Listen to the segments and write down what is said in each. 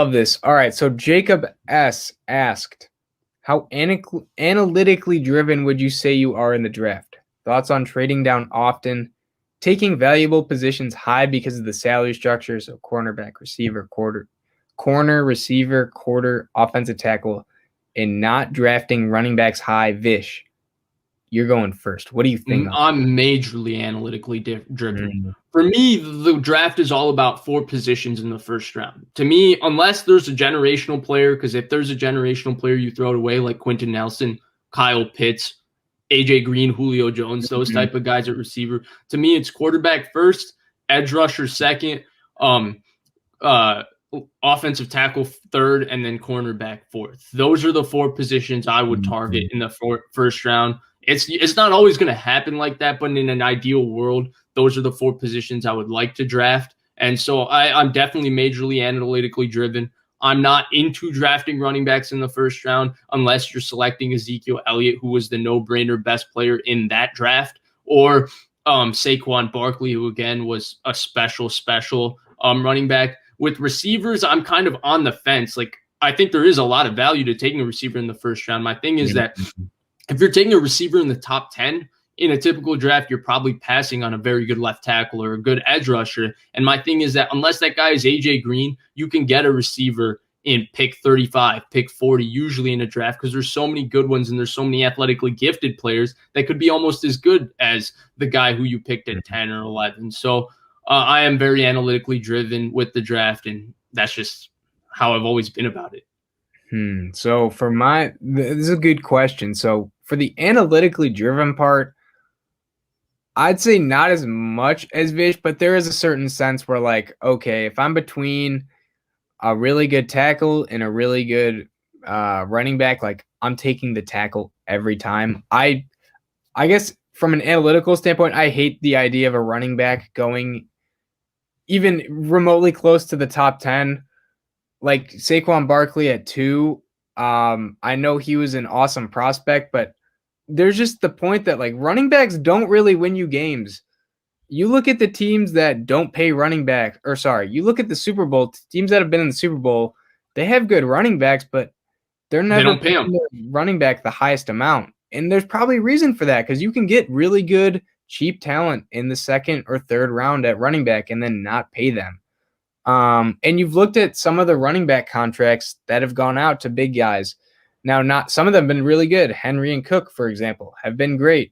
Love this. All right, so Jacob S. asked, how analytically driven would you say you are in the draft? Thoughts on trading down often, taking valuable positions high because of the salary structure, so cornerback, receiver, corner, receiver, quarter, offensive tackle, and not drafting running backs high. Vish, you're going first. What do you think? I'm majorly analytically driven. For me, the draft is all about 4 positions in the first round. To me, unless there's a generational player, because if there's a generational player, you throw it away, like Quentin Nelson, Kyle Pitts, AJ Green, Julio Jones, those type of guys at receiver. To me, it's quarterback first, edge rusher second, offensive tackle third, and then cornerback fourth. Those are the 4 positions I would target in the first round. It's not always going to happen like that, but in an ideal world, those are the 4 positions I would like to draft. And so I'm definitely majorly analytically driven. I'm not into drafting running backs in the first round unless you're selecting Ezekiel Elliott, who was the no-brainer best player in that draft, or Saquon Barkley, who again was a special running back. With receivers, I'm kind of on the fence. Like, I think there is a lot of value to taking a receiver in the first round. My thing is that if you're taking a receiver in the top 10 in a typical draft, you're probably passing on a very good left tackle or a good edge rusher. And my thing is that unless that guy is AJ Green, you can get a receiver in pick 35, pick 40, usually in a draft, because there's so many good ones and there's so many athletically gifted players that could be almost as good as the guy who you picked at 10 or 11. So I am very analytically driven with the draft, and that's just how I've always been about it. So this is a good question. So for the analytically driven part, I'd say not as much as Vish, but there is a certain sense where, like, okay, if I'm between a really good tackle and a really good running back, like, I'm taking the tackle every time. I guess from an analytical standpoint, I hate the idea of a running back going even remotely close to the top 10. Like Saquon Barkley at 2, I know he was an awesome prospect, but there's just the point that, like, running backs don't really win you games. You look at the teams that don't pay running back, you look at the Super Bowl teams that have been in the Super Bowl. They have good running backs, but they don't pay them running back the highest amount. And there's probably a reason for that, because you can get really good, cheap talent in the second or third round at running back and then not pay them. And you've looked at some of the running back contracts that have gone out to big guys. Now, not some of them have been really good. Henry and Cook, for example, have been great.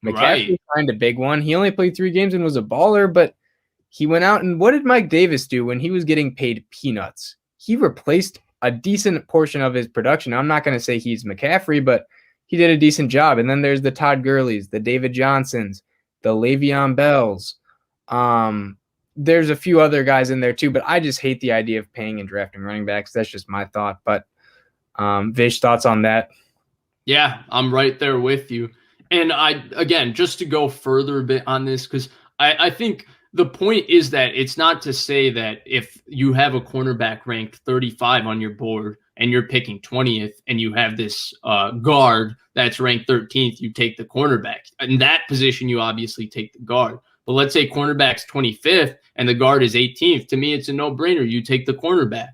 McCaffrey signed a big one. He only played 3 games and was a baller, but he went out, and what did Mike Davis do when he was getting paid peanuts? He replaced a decent portion of his production. I'm not going to say he's McCaffrey, but he did a decent job. And then there's the Todd Gurleys, the David Johnsons, the Le'Veon Bells. There's a few other guys in there too, but I just hate the idea of paying and drafting running backs. That's just my thought. But Vish, thoughts on that? Yeah, I'm right there with you. And again, just to go further a bit on this, because I think the point is that it's not to say that if you have a cornerback ranked 35 on your board and you're picking 20th and you have this guard that's ranked 13th, you take the cornerback. In that position, you obviously take the guard. But let's say cornerback's 25th and the guard is 18th. To me, it's a no-brainer. You take the cornerback.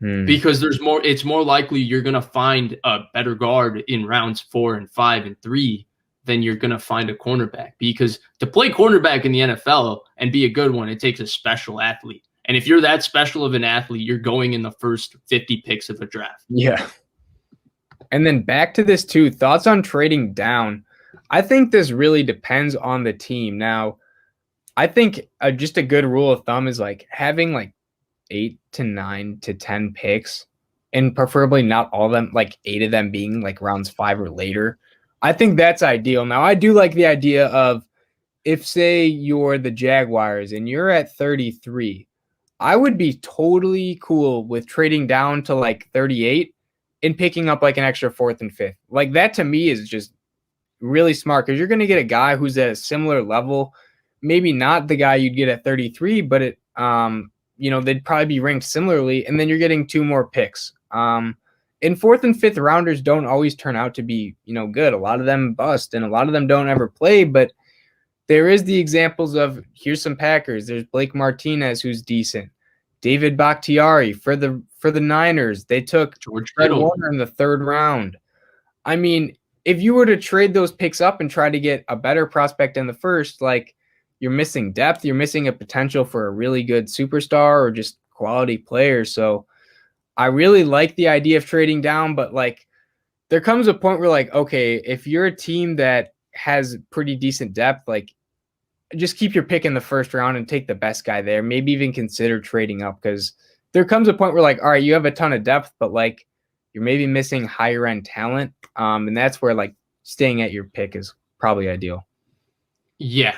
Because it's more likely you're going to find a better guard in rounds 4 and 5 and 3 than you're going to find a cornerback. Because to play cornerback in the NFL and be a good one, it takes a special athlete. And if you're that special of an athlete, you're going in the first 50 picks of a draft. Yeah. And then back to this too, thoughts on trading down. I think this really depends on the team. Now, I think just a good rule of thumb is like having like 8 to 9 to 10 picks, and preferably not all of them, like 8 of them being like rounds 5 or later. I think that's ideal. Now, I do like the idea of, if say you're the Jaguars and you're at 33, I would be totally cool with trading down to like 38 and picking up like an extra 4th and 5th. Like, that to me is just really smart, because you're going to get a guy who's at a similar level, maybe not the guy you'd get at 33, but they'd probably be ranked similarly, and then you're getting 2 more picks. And 4th and 5th rounders don't always turn out to be, good. A lot of them bust, and a lot of them don't ever play, but there is the examples of, here's some Packers. There's Blake Martinez, who's decent. David Bakhtiari for the Niners. They took George Fred Kittle. Warner in the 3rd round. I mean, if you were to trade those picks up and try to get a better prospect in the first, like, you're missing depth. You're missing a potential for a really good superstar or just quality player. So I really like the idea of trading down, but like, there comes a point where, like, okay, if you're a team that has pretty decent depth, like, just keep your pick in the 1st round and take the best guy there. Maybe even consider trading up, because there comes a point where, like, all right, you have a ton of depth, but like, you're maybe missing higher end talent. And that's where, like, staying at your pick is probably ideal. Yeah.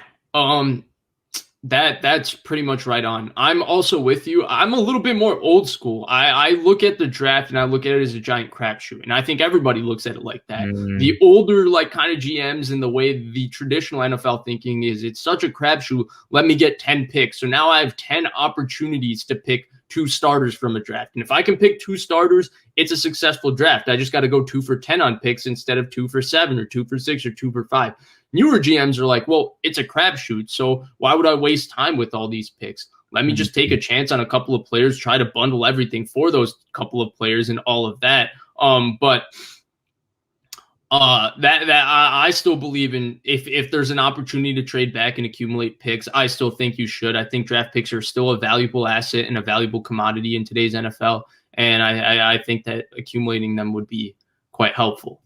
That's pretty much right on. I'm also with you. I'm a little bit more old school. I look at the draft and I look at it as a giant crapshoot. And I think everybody looks at it like that. The older, like, kind of GMs and the way the traditional NFL thinking is, it's such a crapshoot. Let me get 10 picks. So now I have 10 opportunities to pick 2 starters from a draft. And if I can pick 2 starters, it's a successful draft. I just got to go 2 for 10 on picks instead of 2 for 7 or 2 for 6 or 2 for 5. Newer GMs are like, well, it's a crapshoot, so why would I waste time with all these picks? Let me just take a chance on a couple of players, try to bundle everything for those couple of players and all of that. But I still believe in, if there's an opportunity to trade back and accumulate picks, I still think you should. I think draft picks are still a valuable asset and a valuable commodity in today's NFL, and I think that accumulating them would be quite helpful.